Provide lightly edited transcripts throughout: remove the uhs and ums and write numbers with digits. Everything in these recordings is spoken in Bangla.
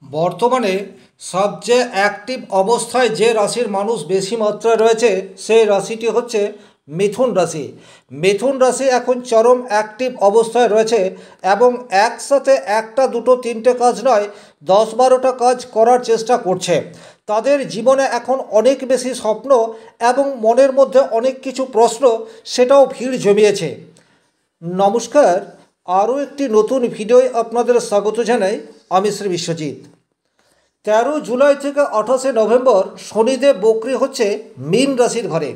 বর্তমানে সবচেয়ে অ্যাক্টিভ অবস্থায় যে রাশির মানুষ বেশি মাত্রায় রয়েছে সেই রাশিটি হচ্ছে মিথুন রাশি। মিথুন রাশি এখন চরম অ্যাক্টিভ অবস্থায় রয়েছে এবং একসাথে একটা দুটো তিনটে কাজ নয়, 10-12টা কাজ করার চেষ্টা করছে। তাদের জীবনে এখন অনেক বেশি স্বপ্ন এবং মনের মধ্যে অনেক কিছু প্রশ্ন, সেটাও ভিড় জমিয়েছে। নমস্কার, আরও একটি নতুন ভিডিওয় আপনাদের স্বাগত জানাই। আমি শ্রী বিশ্বজিৎ। 13 জুলাই থেকে 28 নভেম্বর শনিদেব বক্রী হচ্ছে মীন রাশির ঘরে।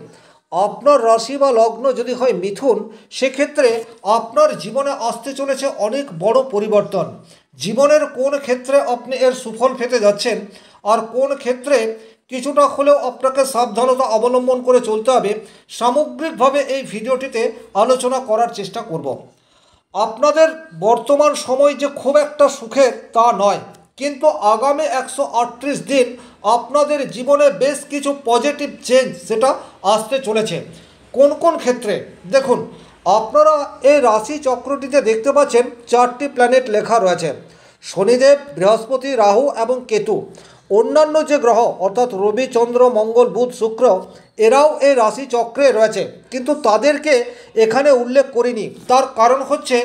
আপনার রাশি বা লগ্ন যদি হয় মিথুন, সেক্ষেত্রে আপনার জীবনে আসতে চলেছে অনেক বড় পরিবর্তন। জীবনের কোন ক্ষেত্রে আপনি এর সুফল পেতে যাচ্ছেন আর কোন ক্ষেত্রে কিছুটা হলেও আপনাকে সাবধানতা অবলম্বন করে চলতে হবে, সামগ্রিকভাবে এই ভিডিওটিতে আলোচনা করার চেষ্টা করব। আপনাদের বর্তমান সময় যে খুব একটা সুখের তা নয়, কিন্তু আগামী 138 দিন আপনাদের জীবনে বেশ কিছু পজিটিভ চেঞ্জ সেটা আসতে চলেছে। কোন কোন ক্ষেত্রে দেখুন, আপনারা এই রাশি চক্রটিতে দেখতে পাচ্ছেন 4টি প্ল্যানেট লেখা রয়েছে: শনিদেব, বৃহস্পতি, রাহু এবং কেতু। অন্যান্য যে গ্রহ অর্থাৎ রবি, চন্দ্র, মঙ্গল, বুধ, শুক্র, এরাও এই রাশি চক্রে রয়েছে, কিন্তু তাদেরকে এখানে উল্লেখ করিনি। তার কারণ হচ্ছে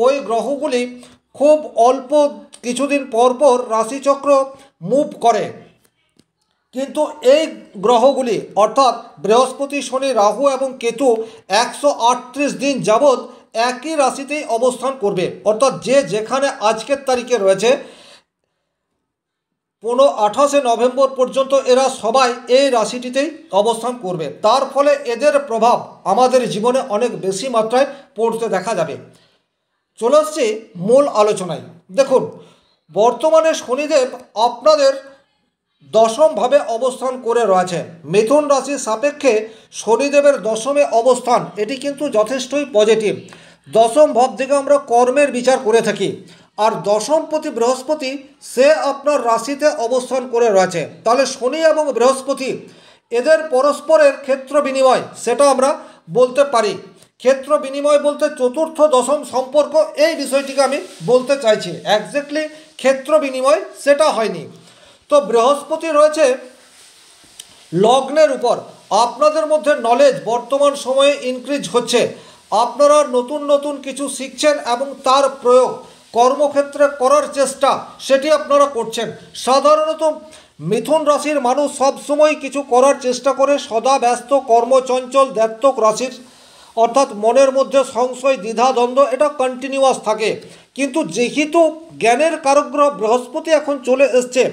ওই গ্রহগুলি খুব অল্প কিছুদিন পর পর রাশিচক্র মুভ করে, কিন্তু এই গ্রহগুলি অর্থাৎ বৃহস্পতি, শনি, রাহু এবং কেতু 138 দিন যাবৎ একই রাশিতেই অবস্থান করবে। অর্থাৎ যে যেখানে আজকের তারিখে রয়েছে 28 নভেম্বর পর্যন্ত এরা সবাই এই রাশিটিতেই অবস্থান করবে। তার ফলে এদের প্রভাব আমাদের জীবনে অনেক বেশি মাত্রায় পড়তে দেখা যাবে। চলে আসছি মূল আলোচনায়। দেখুন, বর্তমানে শনিদেব আপনাদের দশমভাবে অবস্থান করে রয়েছে। মিথুন রাশির সাপেক্ষে শনিদেবের দশমে অবস্থান এটি কিন্তু যথেষ্টই পজিটিভ। দশম ভাব থেকে আমরা কর্মের বিচার করে থাকি, আর দশমপতি বৃহস্পতি সে আপনার রাশিতে অবস্থান করে রয়েছে। তাহলে শনি এবং বৃহস্পতি এদের পরস্পরের ক্ষেত্র বিনিময় সেটা আমরা বলতে পারি। ক্ষেত্র বিনিময় বলতে চতুর্থ দশম সম্পর্ক, এই বিষয়টিকে আমি বলতে চাইছি। একজ্যাক্টলি ক্ষেত্র বিনিময় সেটা হয়নি। তো বৃহস্পতি রয়েছে লগ্নের উপর। আপনাদের মধ্যে নলেজ বর্তমান সময়ে ইনক্রিজ হচ্ছে। আপনারা নতুন নতুন কিছু শিখছেন এবং তার প্রয়োগ কর্মক্ষেত্রে করার চেষ্টা সেটি আপনারা করছেন। সাধারণত মিথুন রাশির মানুষ সবসময় কিছু করার চেষ্টা করে, সদা ব্যস্ত, কর্মচঞ্চল, দ্ব্যর্থক রাশির, অর্থাৎ মনের মধ্যে সংশয়, দ্বিধা, দ্বন্দ্ব এটা কন্টিনিউয়াস থাকে। কিন্তু যেহেতু জ্ঞানের কারকগ্রহ বৃহস্পতি এখন চলে এসছে,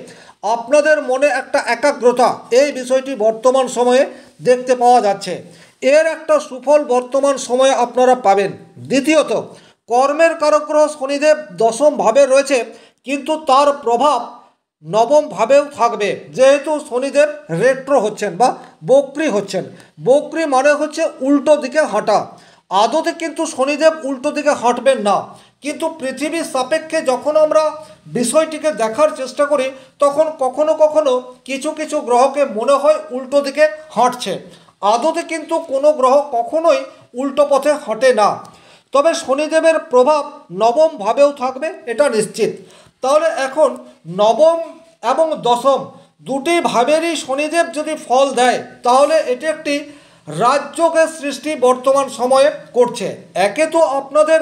আপনাদের মনে একটা একাগ্রতা, এই বিষয়টি বর্তমান সময়ে দেখতে পাওয়া যাচ্ছে। এর একটা সুফল বর্তমান সময়ে আপনারা পাবেন। দ্বিতীয়ত, কর্মের কারকগ্রহ শনিদেব দশম ভাবে রয়েছে, কিন্তু তার প্রভাব নবম ভাবেও থাকবে। যেহেতু শনিদেব রেট্রো হচ্ছেন বা বক্রী হচ্ছেন। বক্রী মানে হচ্ছে উল্টো দিকে হাঁটা। আদতে কিন্তু শনিদেব উল্টো দিকে হাঁটবেন না, কিন্তু পৃথিবীর সাপেক্ষে যখন আমরা বিষয়টিকে দেখার চেষ্টা করি, তখন কখনো কখনো কিছু কিছু গ্রহকে মনে হয় উল্টো দিকে হাঁটছে। আদতে কিন্তু কোনো গ্রহ কখনোই উল্টো পথে হাঁটে না। তবে শনিদেবের প্রভাব নবম ভাবেও থাকবে, এটা নিশ্চিত। তাহলে এখন নবম এবং দশম দুটি ভাবেরই শনিদেব যদি ফল দেয়, তাহলে এটি একটি রাজযোগের সৃষ্টি বর্তমান সময়ে করছে। একে তো আপনাদের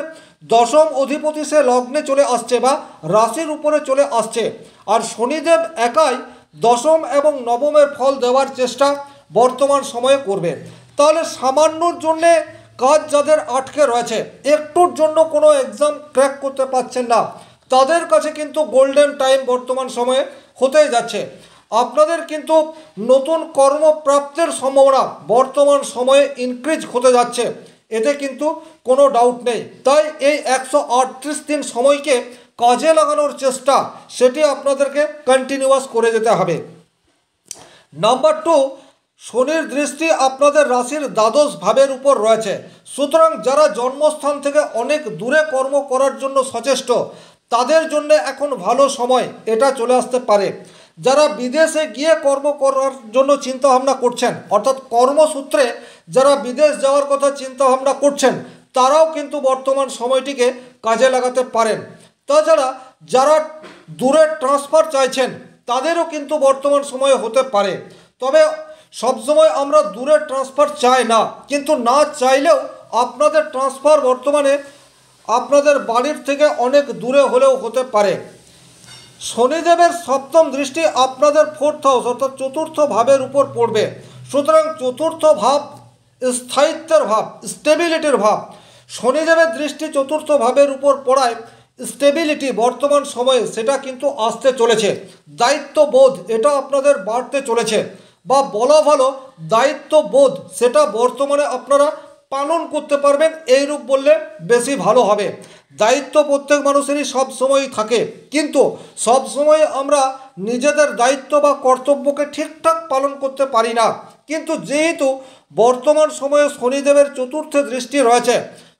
দশম অধিপতি সে লগ্নে চলে আসছে বা রাশির উপরে চলে আসছে, আর শনিদেব একাই দশম এবং নবমের ফল দেওয়ার চেষ্টা বর্তমান সময়ে করবে। তাহলে সামান্যর জন্যে কাজ যাদের আটকে রয়েছে, একটুর জন্য কোনো এক্সাম ক্র্যাক করতে পারছেন না, তাদের কাছে কিন্তু গোল্ডেন টাইম বর্তমান সময়ে হতেই যাচ্ছে। আপনাদের কিন্তু নতুন কর্মপ্রাপ্তির সম্ভাবনা বর্তমান সময়ে ইনক্রিজ হতে যাচ্ছে, এতে কিন্তু কোনো ডাউট নেই। তাই এই 138 দিন সময়কে কাজে লাগানোর চেষ্টা সেটি আপনাদেরকে কন্টিনিউয়াস করে যেতে হবে। নাম্বার 2, শনির দৃষ্টি আপনাদের রাশির দ্বাদশ ভাবের উপর রয়েছে। সুতরাং যারা জন্মস্থান থেকে অনেক দূরে কর্ম করার জন্য সচেষ্ট, তাদের জন্য এখন ভালো সময় এটা চলে আসতে পারে। যারা বিদেশে গিয়ে কর্ম করার জন্য চিন্তাভাবনা করছেন, অর্থাৎ কর্মসূত্রে যারা বিদেশ যাওয়ার কথা চিন্তাভাবনা করছেন, তারাও কিন্তু বর্তমান সময়টিকে কাজে লাগাতে পারেন। তাছাড়া যারা দূরে ট্রান্সফার চাইছেন তাদেরও কিন্তু বর্তমান সময়ে হতে পারে। তবে সবসময় আমরা দূরে ট্রান্সফার চাই না, কিন্তু না চাইলেও আপনাদের ট্রান্সফার বর্তমানে আপনাদের বাড়ির থেকে অনেক দূরে হলেও হতে পারে। শনিদেবের সপ্তম দৃষ্টি আপনাদের ফোর্থ হাউস অর্থাৎ চতুর্থ ভাবের উপর পড়বে। সুতরাং চতুর্থ ভাব স্থায়িত্বের ভাব, স্টেবিলিটির ভাব। শনিদেবের দৃষ্টি চতুর্থ ভাবের উপর পড়ায় স্টেবিলিটি বর্তমান সময়ে সেটা কিন্তু আসতে চলেছে। দায়িত্ববোধ এটা আপনাদের বাড়তে চলেছে, বা বলা ভালো দায়িত্ববোধ সেটা বর্তমানে আপনারা পালন করতে পারবেন, এইরূপ বললে বেশি ভালো হবে। দায়িত্ব প্রত্যেক মানুষেরই সব সময়ই থাকে, কিন্তু সব সময় আমরা নিজেদের দায়িত্ব বা কর্তব্যকে ঠিকঠাক পালন করতে পারি না। কিন্তু যেহেতু বর্তমান সময়ে শনিদেবের চতুর্থে দৃষ্টি রয়েছে,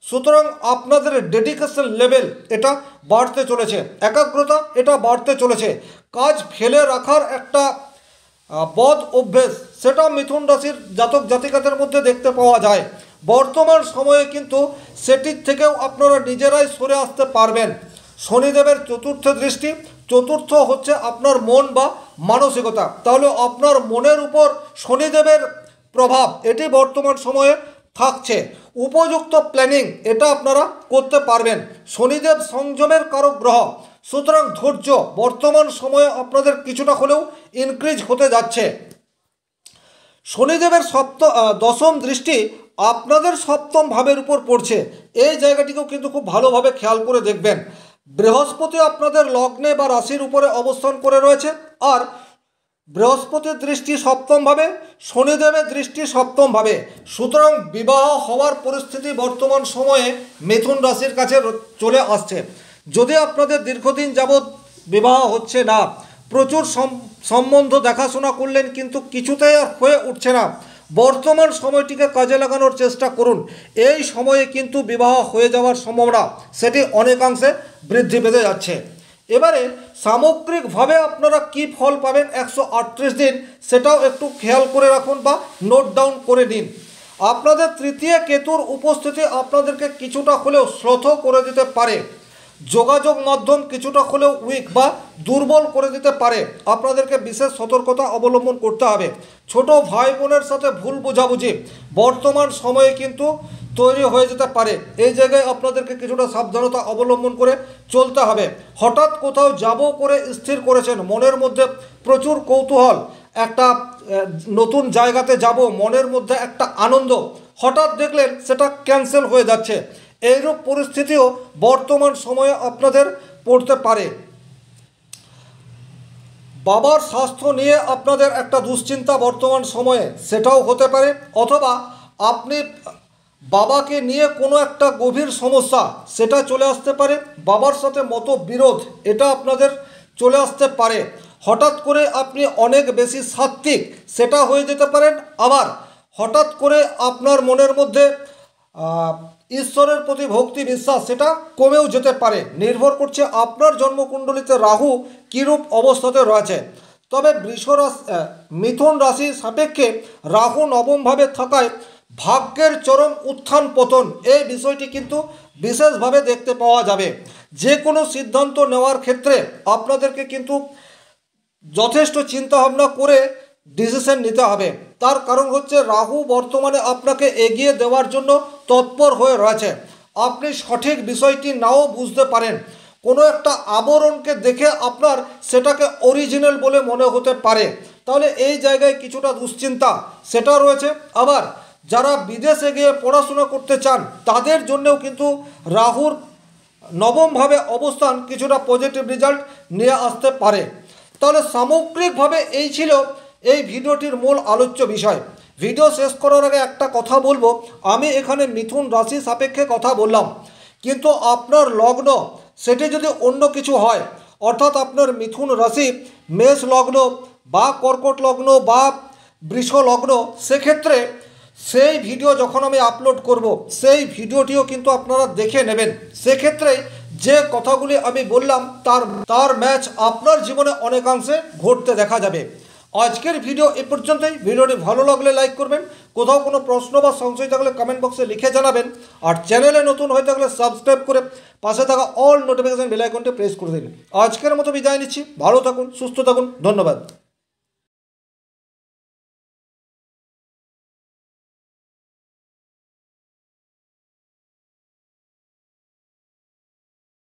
সুতরাং আপনাদের ডেডিকেশন লেভেল এটা বাড়তে চলেছে, একাগ্রতা এটা বাড়তে চলেছে। কাজ ফেলে রাখার একটা বদ অভ্যেস সেটা মিথুন রাশির জাতক জাতিকাদের মধ্যে দেখতে পাওয়া যায়। বর্তমান সময়ে কিন্তু সেটির থেকেও আপনারা নিজেরাই সরে আসতে পারবেন। শনিদেবের চতুর্থ দৃষ্টি, চতুর্থ হচ্ছে আপনার মন বা মানসিকতা, তাহলে আপনার মনের উপর শনিদেবের প্রভাব এটি বর্তমান সময়ে থাকছে। উপযুক্ত প্ল্যানিং এটা আপনারা করতে পারবেন। শনিদেব সংযমের কারক গ্রহ, সুতরাং ধৈর্য বর্তমান সময়ে আপনাদের কিছুটা হলেও ইনক্রিজ হতে যাচ্ছে। শনিদেবের দশম দৃষ্টি আপনাদের সপ্তম ভাবের উপর পড়ছে, এই জায়গাটিকেও কিন্তু খুব ভালোভাবে খেয়াল করে দেখবেন। বৃহস্পতি আপনাদের লগ্নে বা রাশির উপরে অবস্থান করে রয়েছে, আর বৃহস্পতির দৃষ্টি সপ্তম ভাবে, শনিদেবের দৃষ্টি সপ্তম ভাবে। সুতরাং বিবাহ হওয়ার পরিস্থিতি বর্তমান সময়ে মিথুন রাশির কাছে চলে আসছে। যদি আপনাদের দীর্ঘদিন যাবৎ বিবাহ হচ্ছে না, প্রচুর সম্বন্ধ দেখাশোনা করলেন কিন্তু কিছুতেই আর হয়ে উঠছে না, বর্তমান সময়টিকে কাজে লাগানোর চেষ্টা করুন। এই সময়ে কিন্তু বিবাহ হয়ে যাওয়ার সম্ভাবনা সেটি অনেকাংশে বৃদ্ধি পেতে যাচ্ছে। এবারে সামগ্রিকভাবে আপনারা কি ফল পাবেন 138 দিন, সেটাও একটু খেয়াল করে রাখুন বা নোট ডাউন করে নিন। আপনাদের তৃতীয় কেতুর উপস্থিতি আপনাদেরকে কিছুটা হলেও শ্লথ করে দিতে পারে। যোগাযোগ মাধ্যম কিছুটা হলেও উইক বা দুর্বল করে দিতে পারে, আপনাদেরকে বিশেষ সতর্কতা অবলম্বন করতে হবে। ছোট ভাই বোনের সাথে ভুল বোঝাবুঝি বর্তমান সময়ে কিন্তু তৈরি হয়ে যেতে পারে, এই জায়গায় আপনাদেরকে কিছুটা সাবধানতা অবলম্বন করে চলতে হবে। হঠাৎ কোথাও যাব করে স্থির করেছেন, মনের মধ্যে প্রচুর কৌতূহল, একটা নতুন জায়গাতে যাব, মনের মধ্যে একটা আনন্দ, হঠাৎ দেখলেন সেটা ক্যান্সেল হয়ে যাচ্ছে, এইরূপ পরিস্থিতিও বর্তমান সময়ে আপনাদের পড়তে পারে। বাবার স্বাস্থ্য নিয়ে আপনাদের একটা দুশ্চিন্তা বর্তমান সময়ে সেটাও হতে পারে, অথবা আপনি বাবাকে নিয়ে কোনো একটা গভীর সমস্যা সেটা চলে আসতে পারে। বাবার সাথে মতবিরোধ এটা আপনাদের চলে আসতে পারে। হঠাৎ করে আপনি অনেক বেশি সাত্ত্বিক সেটা হয়ে যেতে পারেন, আবার হঠাৎ করে আপনার মনের মধ্যে ঈশ্বরের প্রতি ভক্তি বিশ্বাস সেটা কমেও যেতে পারে। নির্ভর করছে আপনার জন্মকুণ্ডলিতে রাহু কীরূপ অবস্থাতে রয়েছে। তবে মিথুন রাশির সাপেক্ষে রাহু নবমভাবে থাকায় ভাগ্যের চরম উত্থান পতন এই বিষয়টি কিন্তু বিশেষভাবে দেখতে পাওয়া যাবে। যে কোনো সিদ্ধান্ত নেওয়ার ক্ষেত্রে আপনাদেরকে কিন্তু যথেষ্ট চিন্তাভাবনা করে ডিসিশন নিতে হবে। তার কারণ হচ্ছে রাহু বর্তমানে আপনাকে এগিয়ে দেওয়ার জন্য তৎপর হয়ে রয়েছে। আপনি সঠিক বিষয়টি নাও বুঝতে পারেন, কোনো একটা আবরণকে দেখে আপনার সেটাকে অরিজিনাল বলে মনে হতে পারে, তাহলে এই জায়গায় কিছুটা দুশ্চিন্তা সেটা রয়েছে। আবার যারা বিদেশে গিয়ে পড়াশোনা করতে চান তাদের জন্যও কিন্তু রাহুর নবমভাবে অবস্থান কিছুটা পজিটিভ রেজাল্ট নিয়ে আসতে পারে। তাহলে সামগ্রিকভাবে এই ছিল এই ভিডিওটির মূল আলোচ্য বিষয়। ভিডিও শেষ করার আগে একটা কথা বলবো, আমি এখানে মিথুন রাশি সাপেক্ষে কথা বললাম, কিন্তু আপনার লগ্ন সেটি যদি অন্য কিছু হয়, অর্থাৎ আপনার মিথুন রাশি মেষ লগ্ন বা কর্কট লগ্ন বা বৃষ লগ্ন, সেক্ষেত্রে সেই ভিডিও যখন আমি আপলোড করব সেই ভিডিওটিও কিন্তু আপনারা দেখে নেবেন। সেক্ষেত্রে যে কথাগুলি আমি বললাম তার ম্যাচ আপনার জীবনে অনেকাংশে ঘটতে দেখা যাবে। আজকের ভিডিও এ পর্যন্তই। ভিডিওটি ভালো লাগলে লাইক করবেন, কোথাও কোনো প্রশ্ন বা সংশয় থাকলে কমেন্ট বক্সে লিখে জানাবেন, আর চ্যানেলে নতুন হয়ে থাকলে সাবস্ক্রাইব করে পাশে থাকা অল নোটিফিকেশন বেল আইকনটি প্রেস করে দিন। আজকের মতো বিদায় নিচ্ছি, ভালো থাকুন, সুস্থ থাকুন, ধন্যবাদ।